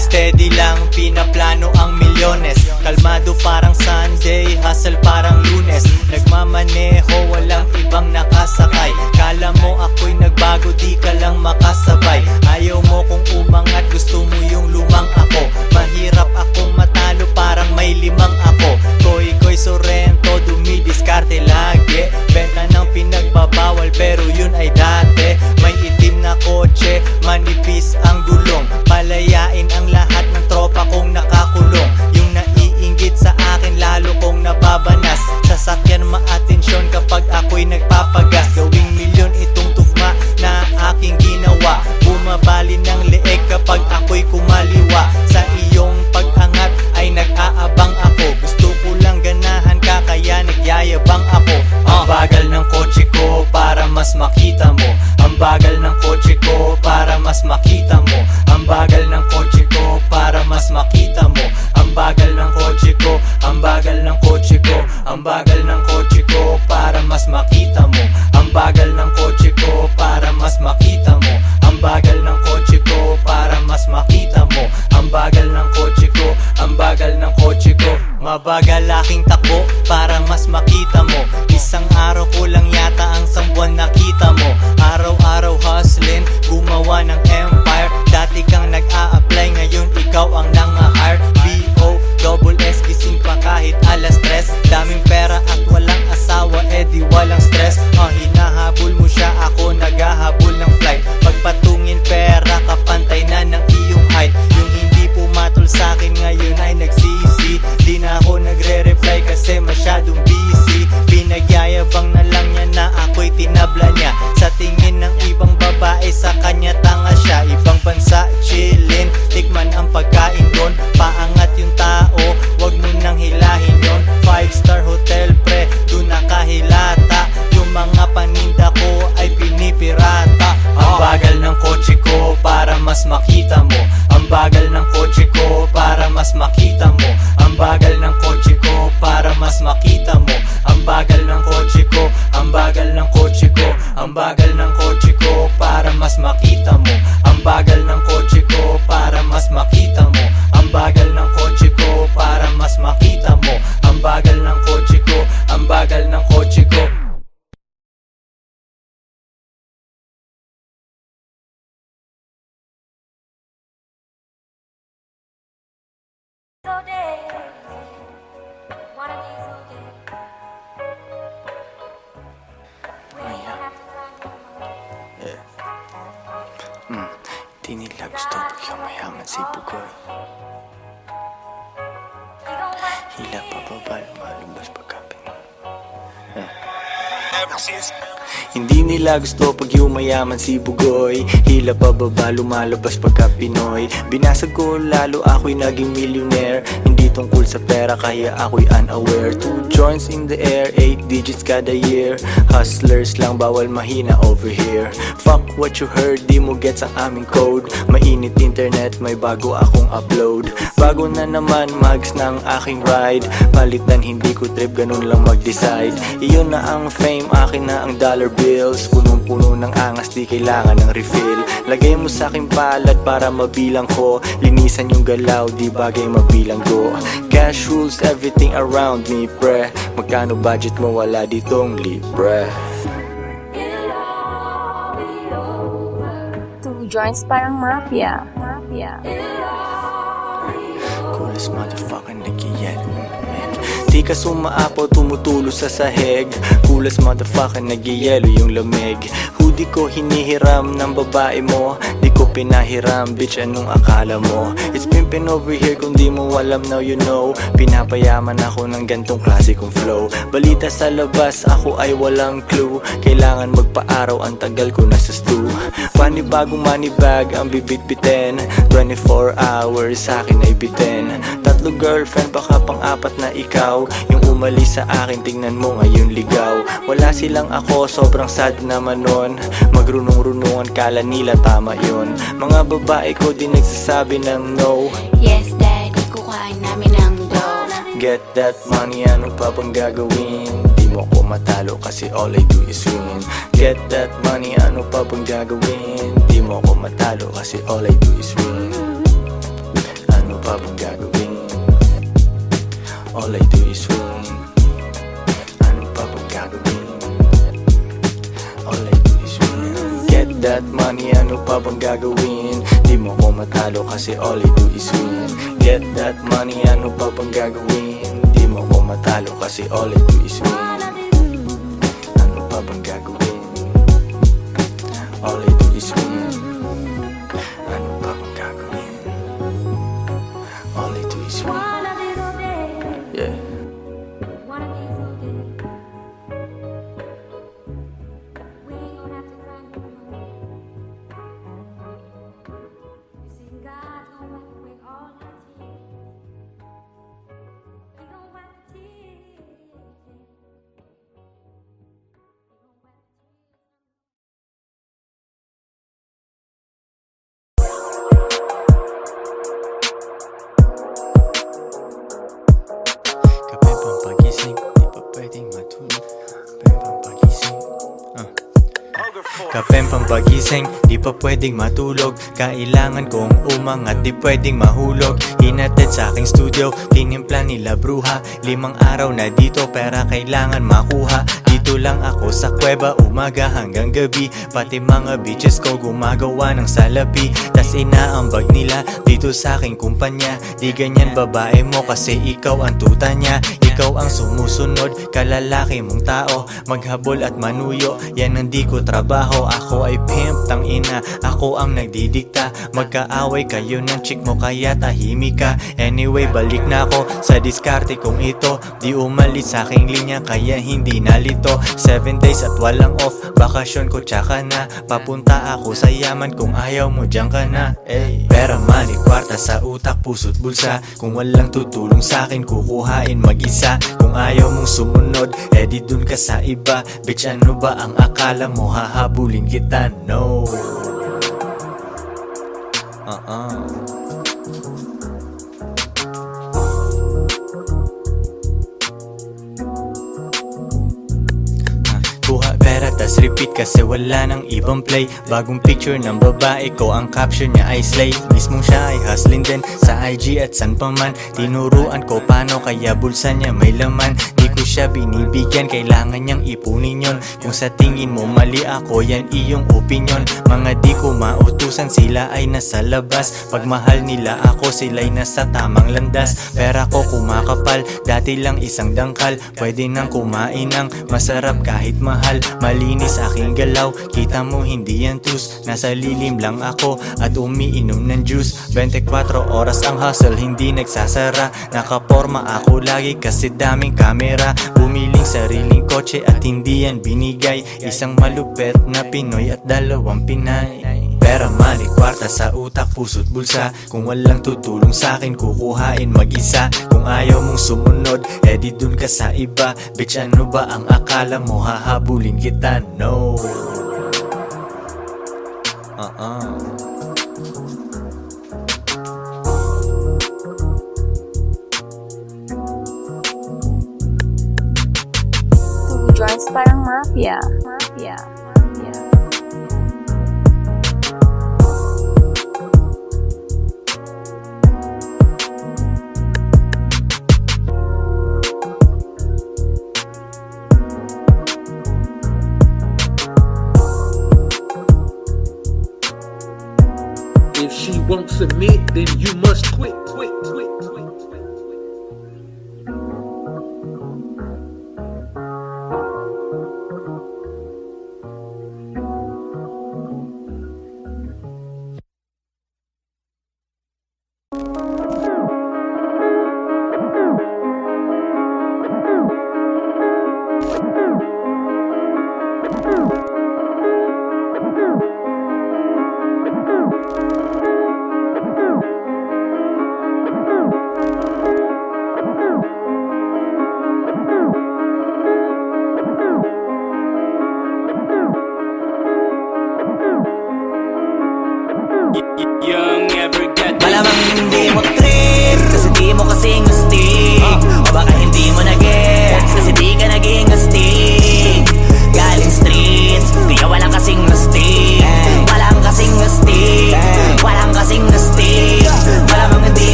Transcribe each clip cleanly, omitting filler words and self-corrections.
Steady lang, pinaplano ang milyones. Kalmado parang Sunday, hustle parang Lunes. Nagmamaneho, walang ibang nakasakay. Kala mo ako'y nagbago, di ka lang makasabay. Ayaw mo kung umangat, gusto mo yung lumang ako. Mahirap akong matalo, parang may limang ako. Koy Sorrento, dumidiskarte lagi. Benta ng pinagbabawal, pero yun ay dati. May itim na kotse, manipis ang gulong. Palayain ang lahat ng tropa kong nakakulong. Yung naiinggit sa akin, lalo kong nababanas. Sasakyan maatensyon kapag ako'y nagpapagas. Gawing milyon itong tugma na aking ginawa. Bumabali ng leeg kapag ako'y kumaliwa. Sa iyong pag-angat ay nag-aabang ako. Gusto ko lang ganahan ka, kaya nagyayabang ako. Ang bagal ng kotse ko para mas makita mo. Ang bagal ng kotse ko para mas makita mo. Ang bagal ng kotse ko para mas makita mo. Ang bagal ng kotse ko, ang bagal ng kotse ko. Ang bagal ng kotse ko para mas makita mo. Ang bagal ng kotse ko para mas makita mo. Ang bagal ng kotse ko para mas makita mo. Ang bagal ng kotse ko, ang bagal ng kotse ko. Mabagal aking takbo para mas makita mo. Isang araw ko lang yata ang sambuan nakita mo. Araw-araw hustling, gumawa ng empire. Dati kang nag-a-apply, ngayon ikaw ang nang-hire. B.O.S. gising pa kahit alas 3. Daming pera at walang asawa, di walang stress. Hinahabol mo siya, ako naghahabol ng flight. Pagpatungin pera, kapantay na ng iyong height. Yung hindi pumatol sa'kin ngayon ay nagsisi. Di na ako nagre-reply kasi masyadong busy. Pinagyayabang na lang niya na ako'y tinabla niya. Sa tingin ng ibang babae, sa kanya tanga siya. Ibang bansa, chillin, tikman ang pagkain doon. Paangat yung tao, wag mo nang hilahin yon. 5-star hotel pre, doon nakahilata. Yung mga paninda ko ay pinipirata. Ang bagal ng kotse ko para mas makita mo. Ang bagal ng kotse ko para mas makita mo. Ang bagal ng kotse ko para mas makita mo. Ang bagal ng kotse ko, ang bagal ng kotse ko. Ang bagal ng kotse ko para mas makita mo. Ang bagal ng kotse ko para mas makita mo. Ang bagal ng kotse ko para mas makita mo. Ang bagal ng kotse ko, ang bagal ng kotse ko. Di nila gusto pag mayaman si Bugoy. Hila pa baba, lumalabas pagkapin. Hindi nila gusto pag yumayaman si Bugoy. Hila pa baba, lumalabas pagka Pinoy. Binasag ko lalo, ako'y naging millionaire. Hindi tungkol sa pera, kaya ako'y unaware. 2 joints in the air, 8 digits kada year. Hustlers lang, bawal mahina over here. Fuck what you heard, di mo gets ang aming code. Mainit internet, may bago akong upload. Bago na naman, mags na ang aking ride. Palitan, hindi ko trip, ganun lang mag-decide. Iyon na ang fame, akin na ang dollar bills. Punong-puno ng angas, di kailangan ng refill. Lagay mo sa aking palad para mabilang ko. Linisan yung galaw, di bagay mabilang ko. Cash rules everything around me, pre. Magkano budget mo, wala ditong libre. 2 joints parang mafia. Coolest motherfucker, nag-yellow. Di ka sumaapaw, tumutulo sa sahig. Coolest motherfucker, nag-yellow yung lamig. Hoodie ko hinihiram ng babae mo. Di ko pinahiram, bitch, anong akala mo? It's pimpin' over here, kung di mo alam, now you know. Pinapayaman ako ng gantong klase kong flow. Balita sa labas, ako ay walang clue. Kailangan magpa-araw, ang tagal ko nasa stew. Panibagong money bag ang bibitbitin. 24 hours sa akin ay bitin. 3 girlfriend, baka pang-4 na ikaw. Yung umalis sa akin, tingnan mo ngayon ligaw. Wala silang ako, sobrang sad naman nun. Magrunong-runungan, kala nila tama yun. Mga babae ko di nagsasabi ng no. Yes, daddy, kukain namin ang dough. Get that money, ano pa bang gagawin? Di mo ko matalo kasi all I do is win. Get that money, ano pa bang gagawin? Di mo ko matalo kasi all I do is win. all I do is win. Ano pa bang gagawin? All I do is win. Get that money, ano pa bang gagawin? Di mo ko matalo kasi all I do is win. Get that money, ano pa bang gagawin? Di mo ko matalo kasi all I do is win. Ano pa bang gagawin? All I do is win. Ano pa bang gagawin? All I do is win. Yeah. Kape pang pagising, di pa pwedeng matulog. Kape pang pagising. Kape pang pagising, di pa pwedeng matulog. Kailangan kong umangat, di pwedeng mahulog. Hinatid sa aking studio, tinimpla nila bruha. 5 araw na dito, pera kailangan makuha. Dito lang ako sa kuweba, umaga hanggang gabi. Pati mga bitches ko gumagawa ng salapi. Tas inaambag nila dito sa aking kumpanya. Di ganyan babae mo kasi ikaw ang tuta niya. Ikaw ang sumusunod, kalalaki mong tao. Maghabol at manuyo, yan ang di ko trabaho. Ako ay pimp, tang ina, ako ang nagdidikta. Magkaaway kayo ng chick mo kaya tahimik ka. Anyway, balik na ako sa diskarte kong ito. Di umalis sa aking linya kaya hindi nalito. 7 days at walang off, bakasyon ko tsaka na. Papunta ako sa yaman kung ayaw mo dyan ka na. Pera, money, kwarta sa utak, puso't bulsa. Kung walang tutulong sa akin, kukuhain mag-isa. Kung ayaw mong sumunod, edi dun ka sa iba. Bitch, ano ba ang akala mo, hahabulin kita? No. Kuha pera tas repeat kasi wala nang ibang play. Bagong picture ng babae ko, ang caption niya ay slay. Mismong siya ay hustling din sa IG at san pa man. Tinuruan ko paano kaya bulsa niya may laman. Di ko siya binibigyan, kailangan niyang ipunin yon. Kung sa tingin mo mali ako, yan iyong opinion. Mga di ko mautusan, sila ay nasa labas. Pag mahal nila ako, sila'y nasa tamang landas. Pera ko kumakapal, dati lang isang dangkal. Pwede nang kumain ng masarap kahit mahal. Malinis aking galaw, kita mo hindi yan tus. Nasa lilim lang ako at umiinom ng juice. 24 oras ang hustle, hindi nagsasara. Nakaporma ako lagi kasi daming kamera. Bumiling sariling kotse at hindi yan binigay. Isang malupet na Pinoy at 2 Pinay. Pera, money, kwarta sa utak, puso't bulsa. Kung walang tutulong sa akin, kukuhain mag-isa. Kung ayaw mong sumunod, edi dun ka sa iba. Bitch, ano ba ang akala mo, hahabulin kita? No. Joins parang mafia. If she won't submit, then you must quit.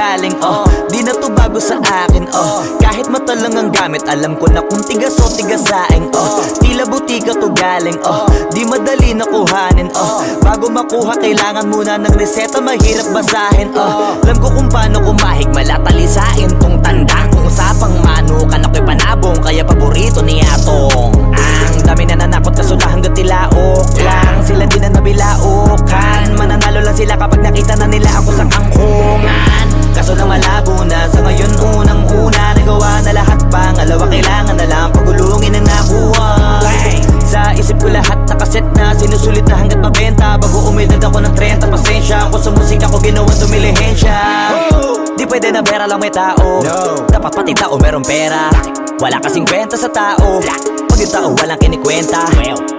galing, di na to bago sa akin, kahit mata lang ang gamit, alam ko na kung tigas o tigasaing, tila butika to galing, di madali na kuhanin, bago makuha kailangan muna ng reseta, mahirap basahin, alam ko kung paano kumahig, malatalisain tong tandang, kung usapang manukan ako'y panabong, kaya paborito ni Atong. Ang dami na nanakot kaso na hanggang tilaok lang, sila din na nabilaukan, mananalo lang sila kapag nakita na nila ako sa kangkungan. Kaso na malabo na, sa ngayon unang-una nagawa na lahat, pangalawa kailangan na lang pagulungin ang nakuha. Sa isip ko lahat nakaset na, sinusulit na hanggat mabenta, bago umedad ako ng 30, pasensya ako sa musika ko ginawang dumilihensya. Di pwede na pera lang may tao, dapat pati tao meron pera, wala kasing kwenta sa tao, pag yung tao walang kinikwenta.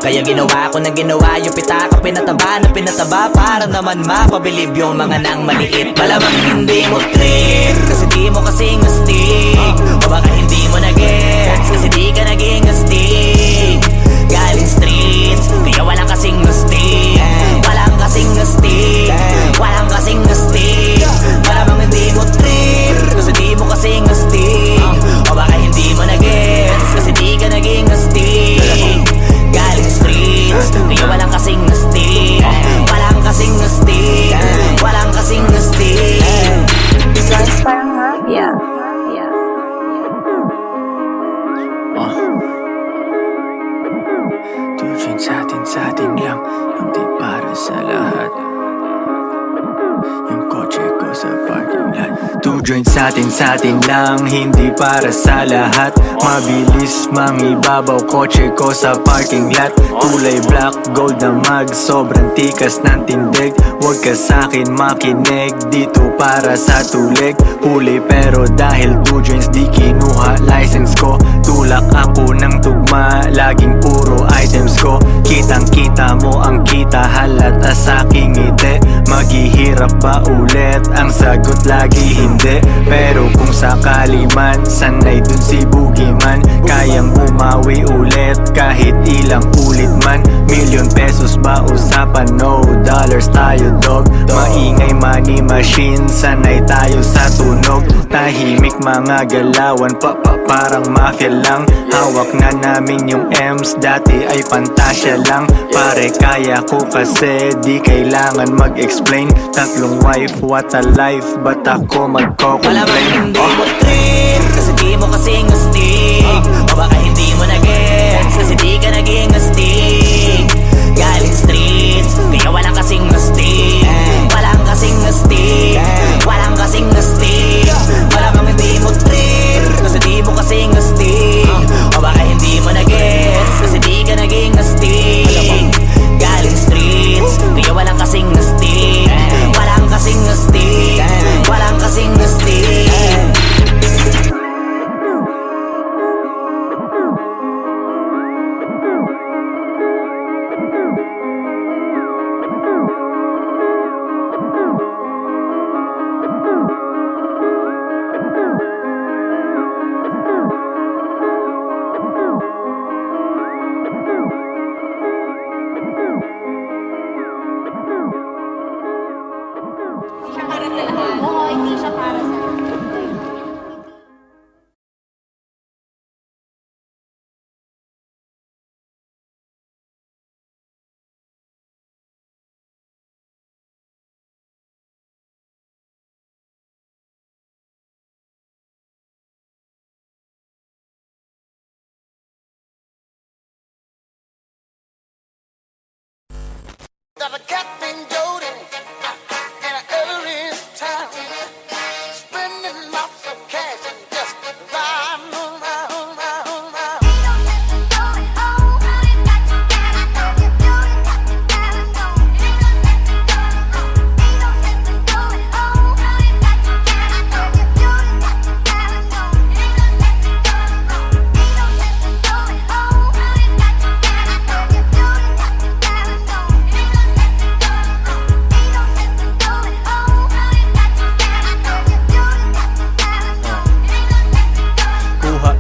Kaya ginawa ko ng ginawa, yung pitaka pinataba na pinataba, para naman mapabilib yung mga nang maliit. Malamang hindi mo trip, kasi di mo kasing astig, o baka hindi mo na-gets, kasi di ka naging astig. Galing streets, kaya walang kasing astig, walang kasing astig, walang kasing astig. Malamang hindi mo trip, kasi di mo kasing astig, o baka hindi mo na-gets, kasi di ka naging astig. Galing streets, kaya walang kasing astig, walang kasing astig, walang kasing astig. Joints parang mafia. Tujuan sa atin lang, hindi para sa lahat. Yung kotse ko sa parking lot. Two joints sa atin lang, hindi para sa lahat. Mabilis mangibabaw, kotse ko sa parking lot. Kulay black, gold na mag, sobrang tikas ng tindig. Huwag ka sa'kin makinig, dito para sa tulig. Huli pero dahil two joints di kinuha license ko. Tulak ako ng tugma, laging puro items ko. Kitang kita mo ang kita, halata sa'king ngiti. Maghihirap ba ulit? Ang sagot lagi hindi. Pero kung sakali man, sanay dun si Boogeyman. Kayang bumawi ulit kahit ilang ulit man. Million pesos ba usapan? No dollars tayo dog. Maingay money machine, sanay tayo sa tunog. Tahimik mga galawan, parang mafia lang. Hawak na namin yung M's, dati ay pantasya lang. Pare kaya ko kasi di kailangan mag-explain. Tatlong wife, what a life, ba't ako magko-complain? Malamang hindi mo trip, kasi di mo kasing astig, o baka hindi mo na-gets, kasi di ka naging astig. Galing streets, kaya walang kasing astig, walang kasing astig, walang kasing astig. Malamang hindi mo trip, kasi di mo kasing astig, o baka hindi mo na-gets, kasi di ka naging astig. Galing streets, kaya walang kasing astig, walang kasing astig, walang kasing astig. Oo, hindi siya para sa Got a Captain Jody and an Ellis town, spending lots of cash and just riding around.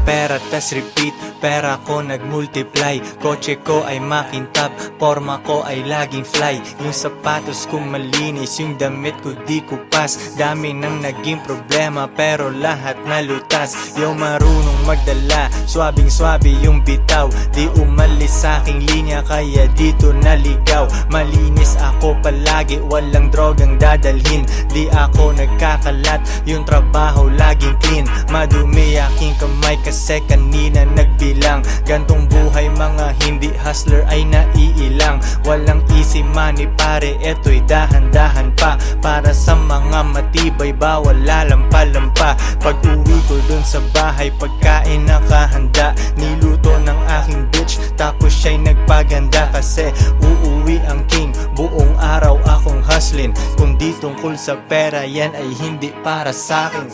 Pera tas repeat, pera ko nagmultiply. Kotse ko ay makintab, forma ko ay laging fly. Yung sapatos ko malinis, yung damit ko di kupas. Dami nang naging problema pero lahat nalutas. Yung marunong magdala, swabing-swabe yung bitaw. Di umalis sa aking linya kaya dito naligaw. Malinis ako palagi, walang drogang dadalhin. Di ako nagkakalat, yung trabaho laging clean. Madumi aking kamay kasi kanina nagbilang. Gantong buhay mga hindi hustler ay naiilang. Walang easy money pare, eto'y dahan-dahan pa. Para sa mga matibay bawal lalampa-lampa. Pag uwi ko dun sa bahay pagkain nakahanda. Niluto ng aking bitch tapos siya'y nagpaganda. Kasi uuwi ang king, buong araw akong hustling. Kung di tungkol sa pera yan ay hindi para sa'kin.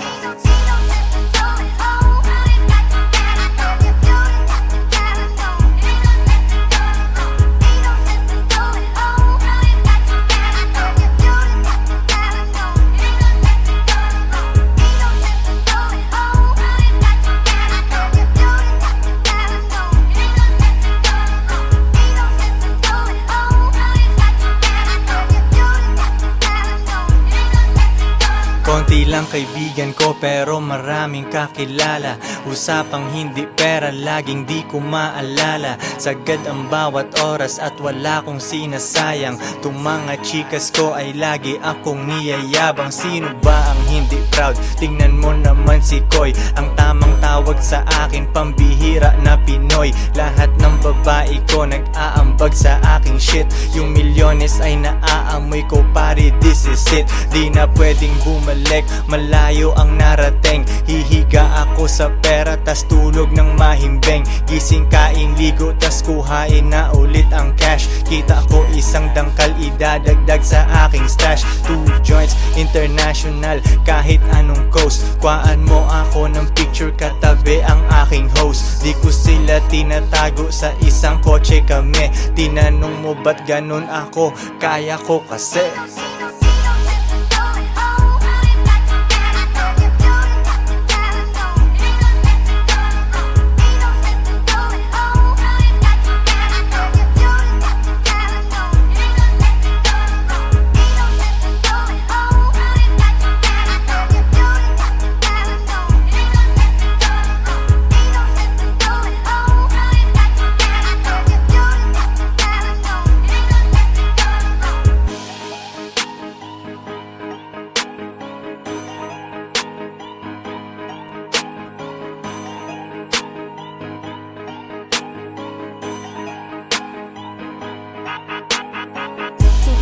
Konti lang kaibigan ko pero maraming kakilala. Usapang hindi pera laging di ko maalala. Sagad ang bawat oras at wala kong sinasayang. Tung mga chikas ko ay lagi akong niyayabang. Sino ba ang hindi proud? Tingnan mo naman si Koy. Ang tamang tawag sa akin pambihira na Pinoy. Lahat ng babae ko nag-aambag sa aking shit. Yung milyones ay naaamoy ko pare, this is it. Di na pwedeng bumalik, malayo ang narating. Hihiga ako sa pera tas tulog ng mahimbing. Gising kain ligo tas kuhain na ulit ang cash. Kita ko isang dangkal idadagdag sa aking stash. 2 joints international kahit anong coast. Kuhaan mo ako ng picture katabi ang aking host. Di ko sila tinatago sa isang kotse kami. Tinanong mo ba't ganun ako? Kaya ko kasi.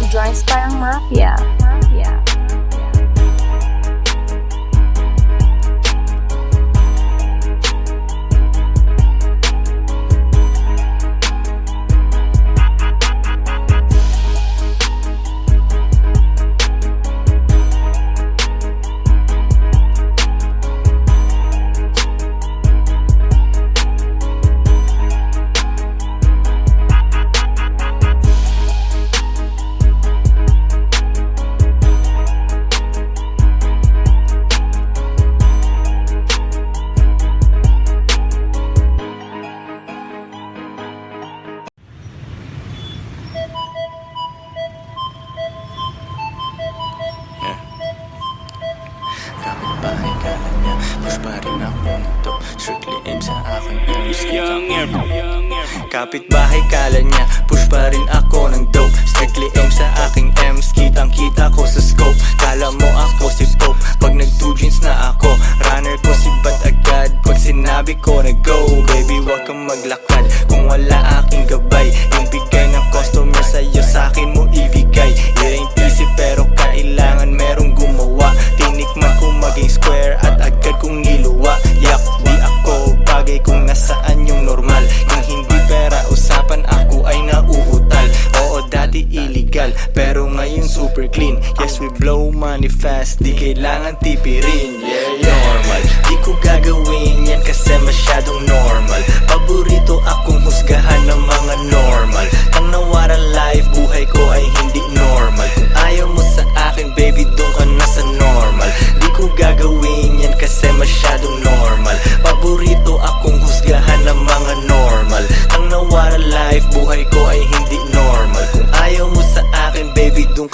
Joints parang mafia. Kapitbahay kala niya, push pa rin ako nito. Strictly aim sa aking ems. Kapitbahay kala niya, push pa rin ako ng dope. Strictly aim sa aking ems. Kitang kita ko sa scope. Kala mo ako si Pope. Pag nag 2 jeans na ako, runner ko si Bat agad. Pag sinabi ko na go, baby wag kang maglakad kung wala aking gabay. Yung bigay ng customer sa'yo sa'kin mo ibigay. It ain't easy pero kailangan merong gumawa. Tinikman ko maging square at agad kong niluwa. Yak, di ako bagay kung nasaan yung normal. Kung hindi pera usapan ako ay nauutal. Oo dati illegal pero ngayon super clean. Yes we blow money fast, di kailangan tipirin. Yeah normal, di ko gagawin yan kasi masyadong normal. Paborito akong husgahan ng mga normal. Ang nawaran life, buhay ko ay hindi normal. Kung ayaw mo sa akin baby doon ka na sa normal. Di ko gagawin yan kasi masyadong normal. Paborito akong husgahan ng mga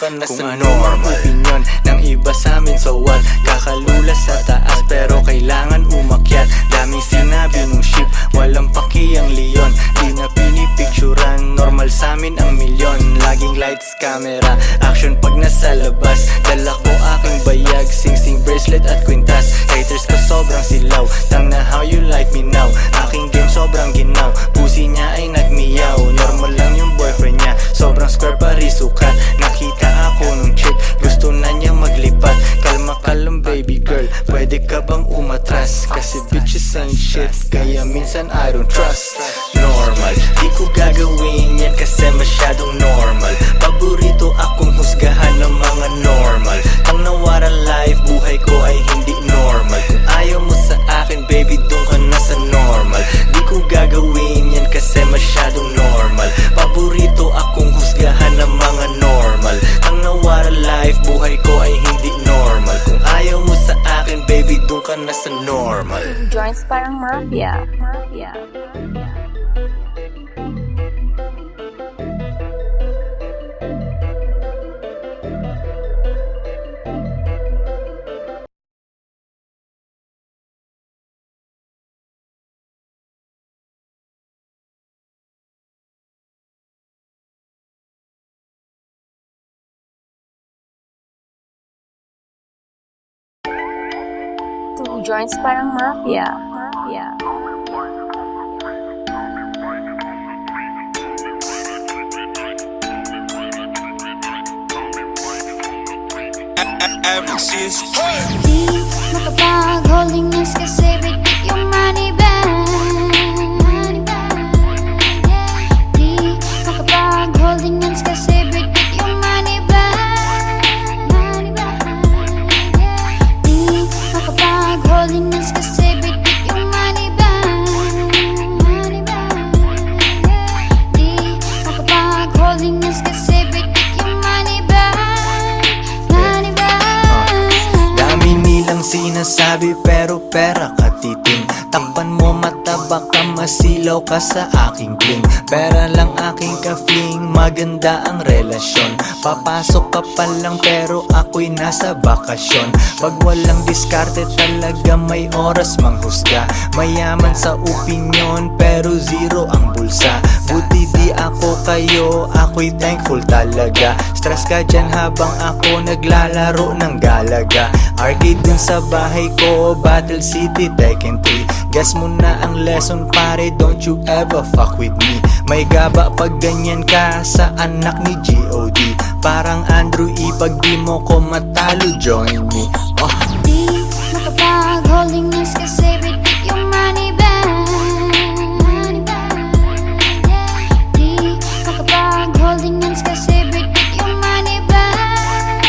ka na sa normal. Opinyon ng iba sa amin, so what? Kakalula sa taas pero kailangan umakyat. Daming sinabi nung ship, walang paki ang leon. Di na pinipicturan, normal sa amin ang milyon. Laging lights, camera, action pag nasa labas. Dala ko aking bayag, sing-sing bracelet at kwintas. Haters ko sobrang silaw, tang na how you like me now. Aking game sobrang ginaw, pusi niya ay nagmiyaw. Normal lang yung boyfriend niya, sobrang square parisukat. Nakita ako nung chick, gusto na niya maglipat. Kalma ka lang baby girl, pwede ka bang umatras? Kasi bitches ain't shit, kaya minsan I don't trust. Normal, di ko gagawin yan kasi masyadong normal. Paborito akong husgahan ng mga normal. Ang nawara life, buhay ko ay hindi normal. Kung ayaw mo sa akin baby, doon ka na sa normal. Di ko gagawin yan kasi masyadong normal. Paborito akong husgahan ng mga normal. Ang nawara life, buhay ko ay hindi normal. Kung ayaw mo sa akin baby, doon ka na sa normal. Joints parang mafia. Mafia. Two joints parang mafia. Mafia. Di makapag-holding hands kasi bitik yung money bag. Di makapag-holding hands kasi bitik yung money bag. Di makapag-holding hands kasi bitik yung money bag. Di makapag-holding hands kasi bitik yung money bag. Dami nilang sinasabi pero pera katiting. Takpan mo mata baka masilaw ka sa aking bling. Pera lang aking ka-fling, maganda ang relasyon. Papasok ka pa lang pero ako'y nasa bakasyon. Pag walang diskarte talaga may oras manghusga. Mayaman sa opinyon pero zero ang bulsa. Buti di ako kayo, ako'y thankful talaga. Stress ka dyan habang ako naglalaro ng galaga. Arcade dun sa bahay ko, Battle City, Tekken 3. Guess mo na ang lesson pare, don't you ever fuck with me. May gaba pag ganyan ka sa anak ni G.O.D. Parang Andrew E, pag di mo ko matalo, join me. Di makapag-holding hands kasi bitik yung money bag. Di makapag-holding hands kasi bitik yung money bag.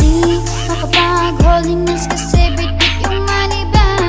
Di makapag-holding hands kasi bitik yung money bag.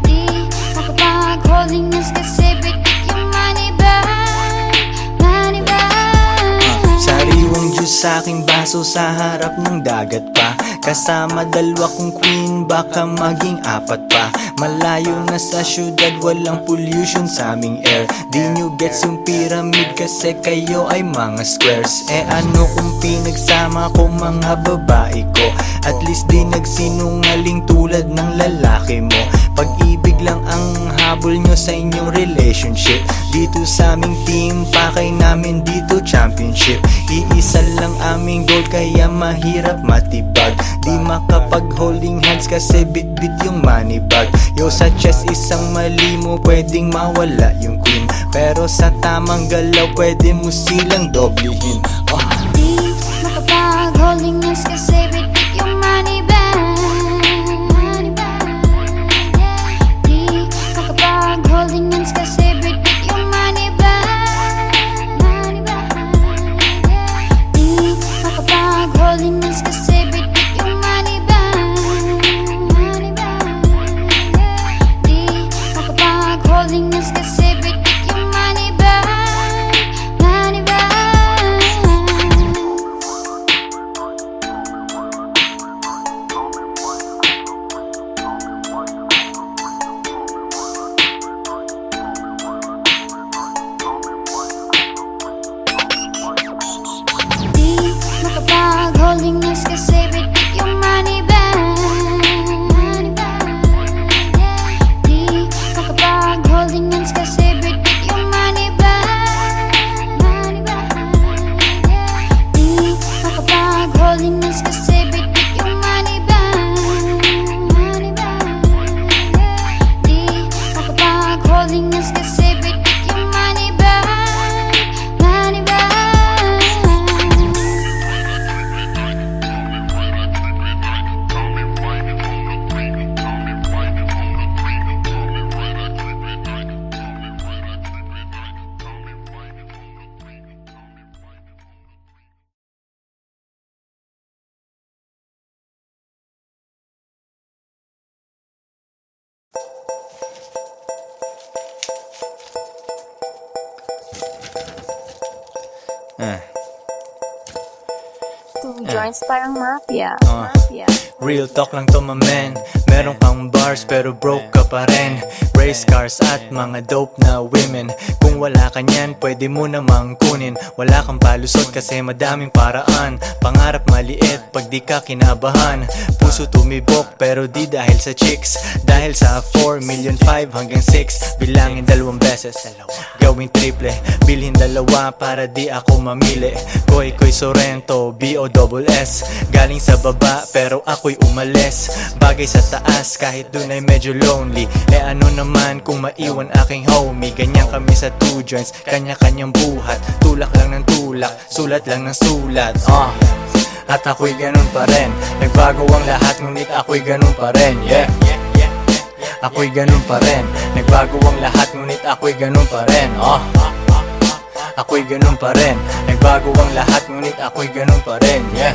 Di makapag-holding hands kasi bitik yung money bag. Money bag. Sariwang juice sa aking baso sa harap ng dagat pa. Kasama dalawa kong queen, baka maging apat pa. Malayo na sa syudad, walang pollution sa aming air. Di nyo gets yung pyramid kasi kayo ay mga squares. Eh ano kung pinagsama ko mga babae ko? At least di nagsinungaling tulad ng lalaki mo. Pag-ibig lang ang habol nyo sa inyong relationship. Dito sa aming team, pakay namin dito championship. Iisa lang aming goal kaya mahirap matibag. Di makapag-holding hands kasi bit-bit yung money bag. Yo sa chest isang mali mo pwedeng mawala yung queen. Pero sa tamang galaw pwede mo silang doblehin. Di makapag-holding hands kasi bitik yung money bag. Di makapag-holding hands kasi bitik yung money bag. Di makapag-holding hands kasi bitik yung money bag. Di makapag-holding hands kasi bitik yung money bag. Money bag. holding us kasi bitik yung money bag. Money bag, yeah. Di makapag-holding us kasi bitik yung money bag. Money bag. Two joints parang mafia. Ah. Mafia. Real talk lang to my man. Meron kang bars pero broke ka pa rin. Race cars at mga dope na women. Kung wala ka niyan, pwede mo namang kunin. Wala kang palusot kasi madaming paraan. Pangarap maliit pag di ka kinabahan. Puso tumibok pero di dahil sa chicks. Dahil sa 4 million 5 hanggang 6. Bilangin 2 beses, gawing triple. Bilhin 2 para di ako mamili. Koy Sorrento, B-O-S-S. Galing sa baba pero ako'y umalis. Bagay sa taas kahit dun ay medyo lonely. Ano naman kung maiwan aking homie. Ganyan kami sa two joints, kanya-kanyang buhat. Tulak lang ng tulak, sulat lang ng sulat. At ako'y ganun pa rin. Nagbago ang lahat ngunit ako'y ganun pa rin. Yeah, ako'y ganun pa rin. Nagbago ang lahat ngunit ako'y ganun pa rin. Ako'y ganun pa rin. Nagbago ang lahat ngunit ako'y ganun pa rin. Yeah,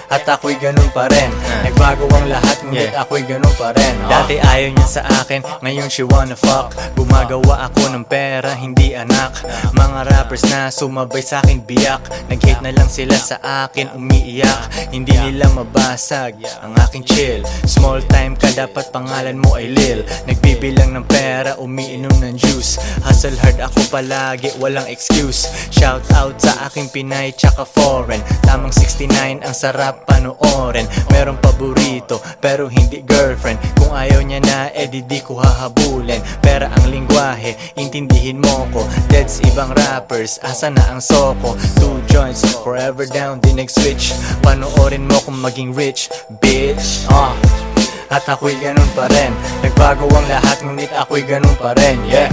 at ako'y ganun pa rin. Nagbago ang lahat ngunit ako'y ganun pa rin. Dati ayaw niya sa akin, ngayon she wanna fuck. Gumagawa ako ng pera, hindi anak. Mga rappers na sumabay sa akin biyak. Nag-hate na lang sila sa akin, umiiyak. Hindi nila mabasag ang aking chill. Small time ka, dapat pangalan mo ay Lil. Nagbibilang ng pera, umiinom ng juice. Hustle hard ako palagi, walang excuse. Shout out sa aking Pinay tsaka foreign. Tamang 69 ang sarap panoorin. Merong paborito pero hindi girlfriend. Kung ayaw niya na di ko hahabulin. Pera ang lingwahe, intindihin mo ko. Deads ibang rappers, asa na ang soko. Two joints, forever down, di nag-switch. Panoorin mo kung maging rich, bitch. At ako'y ganun pa rin. Nagbago ang lahat ngunit ako'y ganun pa rin. Yeah,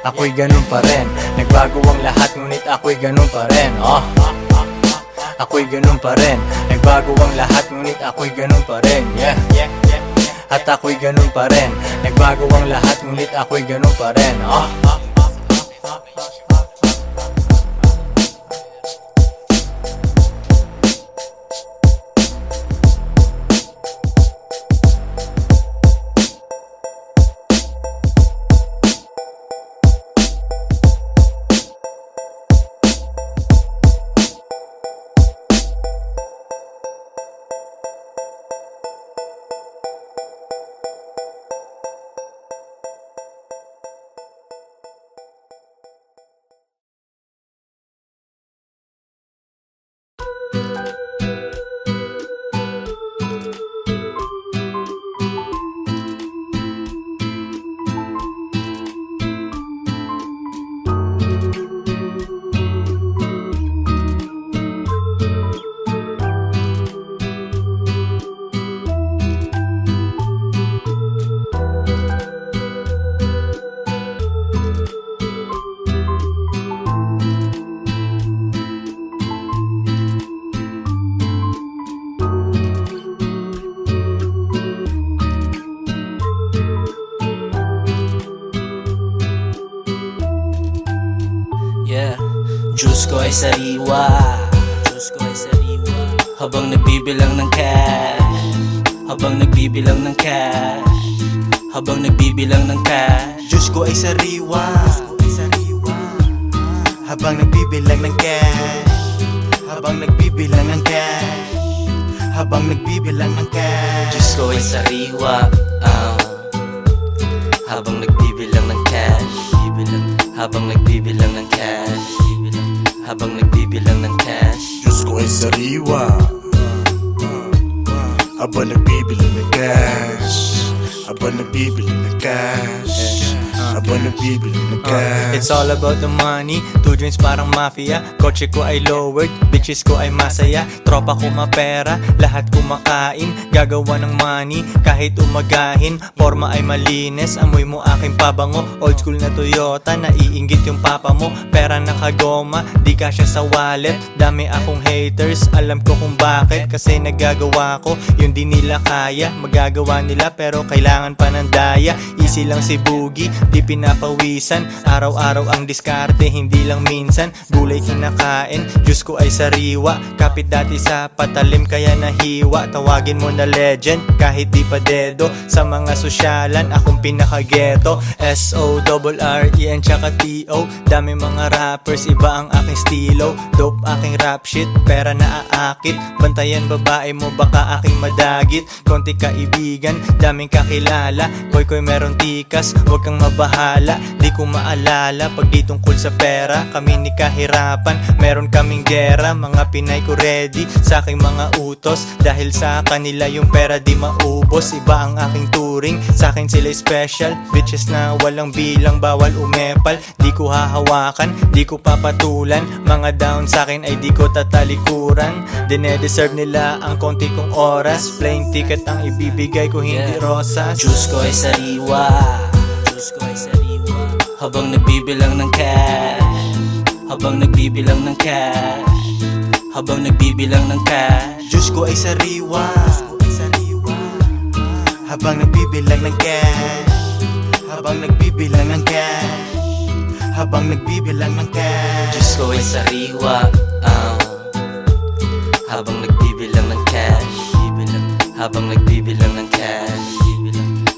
ako'y ganun pa rin. Nagbago ang lahat ngunit ako'y ganun pa rin. Ako'y ganun pa rin. Nagbago ang lahat ngunit ako'y ganun pa rin. Yeah, at ako'y ganun pa rin. Nagbago ang lahat ngunit ako'y ganun pa rin. Diyos ko ay sariwa, Diyos ko ay sariwa. Habang nagbibilang ng cash, habang nagbibilang ng cash, habang nagbibilang ng cash. Diyos ko ay sariwa, habang nagbibilang ng cash, habang nagbibilang ng cash, habang nagbibilang ng cash. Diyos ko ay sariwa, habang nagbibilang ng cash, habang nagbibilang ng cash, habang nagbibilang ng cash. Diyos ko ay sariwa, habang nagbibilang ng cash, habang nagbibilang ng cash, habang nagbibili ng cash. It's all about the money, 2 joints parang mafia. Kotse ko ay lowered, bitches ko ay masaya. Tropa ko mapera, lahat kumakain. Gagawa ng money, kahit umagahin. Forma ay malinis, amoy mo aking pabango. Old school na Toyota, naiinggit yung papa mo. Pera nakagoma, di kasya sa wallet. Dami akong haters, alam ko kung bakit. Kasi nagagawa ko, yung di nila kaya. Magagawa nila pero kailangan pa ng daya. Easy lang si Boogie, di pinapawisan. Araw-araw ang diskarte, hindi lang minsan. Gulay kinakain, Diyos ko ay sariwa. Kapit dati sa patalim kaya nahiwa. Tawagin mo na legend, kahit di pa dedo. Sa mga sosyalan, akong pinaka-ghetto. S-O-R-R-E-N tsaka T-O. Dami mga rappers, iba ang aking stilo. Dope aking rap shit, pera na aakit. Bantayan babae mo, baka aking madagit. Konti kaibigan, daming kakilala. Koy meron tikas, huwag kang mabahala. Di ko maalala, pag di tungkol sa pera. Kami ni kahirapan, meron kaming gera. Mga Pinay ko ready, sa aking mga utos. Dahil sa kanila yung pera di maubos. Iba ang aking turing, sa akin sila special. Bitches na walang bilang, bawal umepal. Di ko hahawakan, di ko papatulan. Mga down sa akin ay di ko tatalikuran. Dine-deserve nila ang konti kong oras. Plane ticket ang ibibigay ko, hindi rosas. Diyos ko ay sariwa, Diyos ko ay sariwa. Habang nagbibilang ng cash, habang nagbibilang ng cash, habang nagbibilang ng cash. Diyos ko ay sariwa, habang nagbibilang ng cash, habang nagbibilang ng cash, habang nagbibilang ng cash. Diyos ko ay sariwa, habang nagbibilang ng cash, habang nagbibilang ng cash,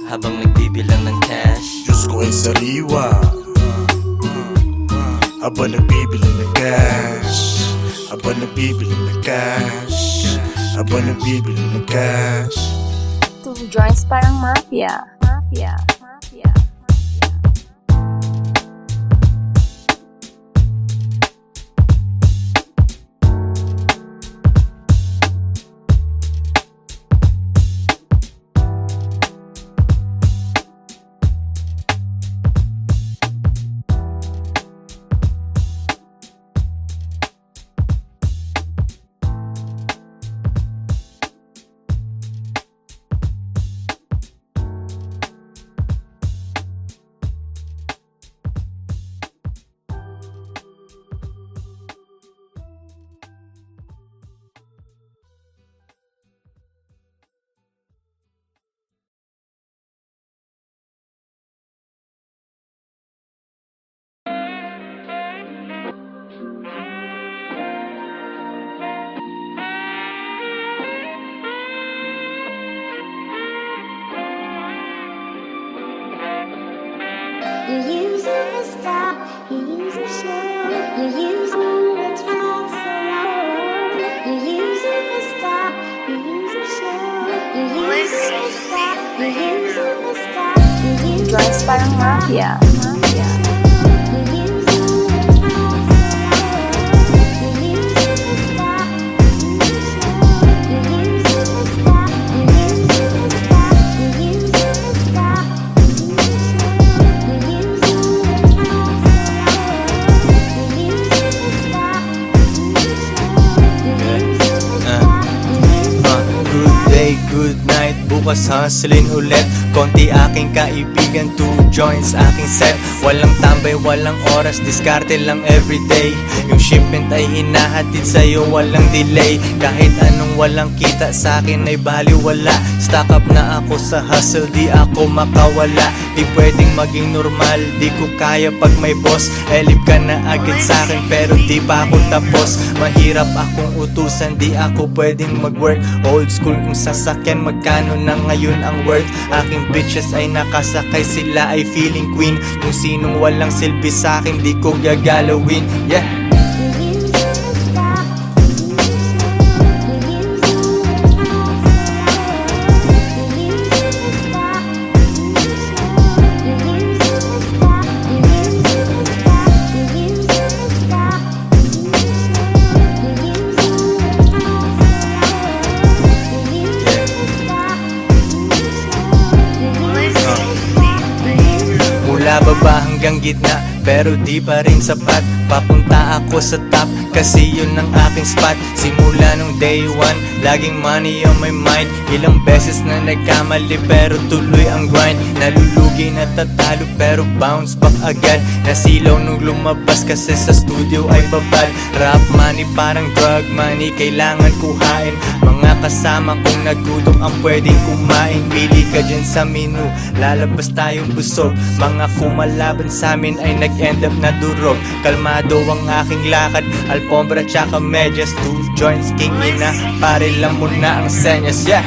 habang nagbibilang ng cash. Diyos ko ay sariwa, habang nagbibilang ng cash, habang nagbibilang ng cash, habang nagbibilang ng cash. 2 joints parang mafia. Mafia. Mafia. You use it to stop, you use it to show, you use it to talk so long. You use it to stop, you use it to show, you use it to stop, you use it to stop, you use it Joints parang mafia. Mafia. Good night, bukas hustling ulit. Konti aking kaibigan, 2 joints aking set. Walang tambay, walang oras, diskarte lang everyday. Yung shipment ay hinahatid sa'yo, walang delay. Kahit anong walang kita sa'kin ay baliwala. Stock up na ako sa hustle, di ako makawala. Di pwedeng maging normal, di ko kaya pag may boss. Elip ka na agad sa'kin pero di pa ako tapos. Mahirap akong utusan, di ako pwedeng mag-work. Old school kung sasakyan, magkano na ngayon ang worth. Aking bitches ay nakasakay, sila ay feeling queen. Kung sinong walang silbi sa'kin, di ko gagalawin. Yeah. Mula baba hanggang gitna pero di pa rin sapat. Papunta ako sa top kasi yun ang aking spot. Simula nung day one, laging money on my mind. Ilang beses na nagkamali pero tuloy ang grind. Nalulugi na tatalo pero bounce back agad. Nasilaw nung lumabas kasi sa studio ay babad. Rap money parang drug money, kailangan kuhain. Mga kasama kong nagutom ang pwedeng kumain. Pili ka dyan sa menu, lalabas tayong busog. Mga kumalaban sa amin ay nag-end up na durog. Kalmado ang aking lakad, alfombra tsaka medyas. 2 joints king ina, pare lang muna ang senyas. Yeah!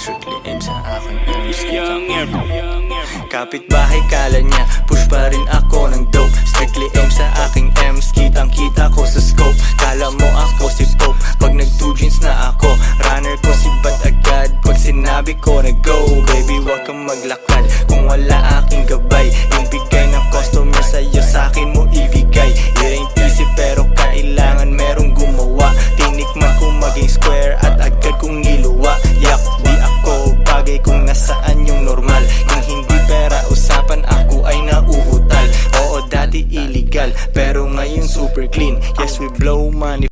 Strictly aim sa aking M's. Kapitbahay kala niya, push pa rin ako ng dope. Strictly aim sa aking M's, kitang kita ko sa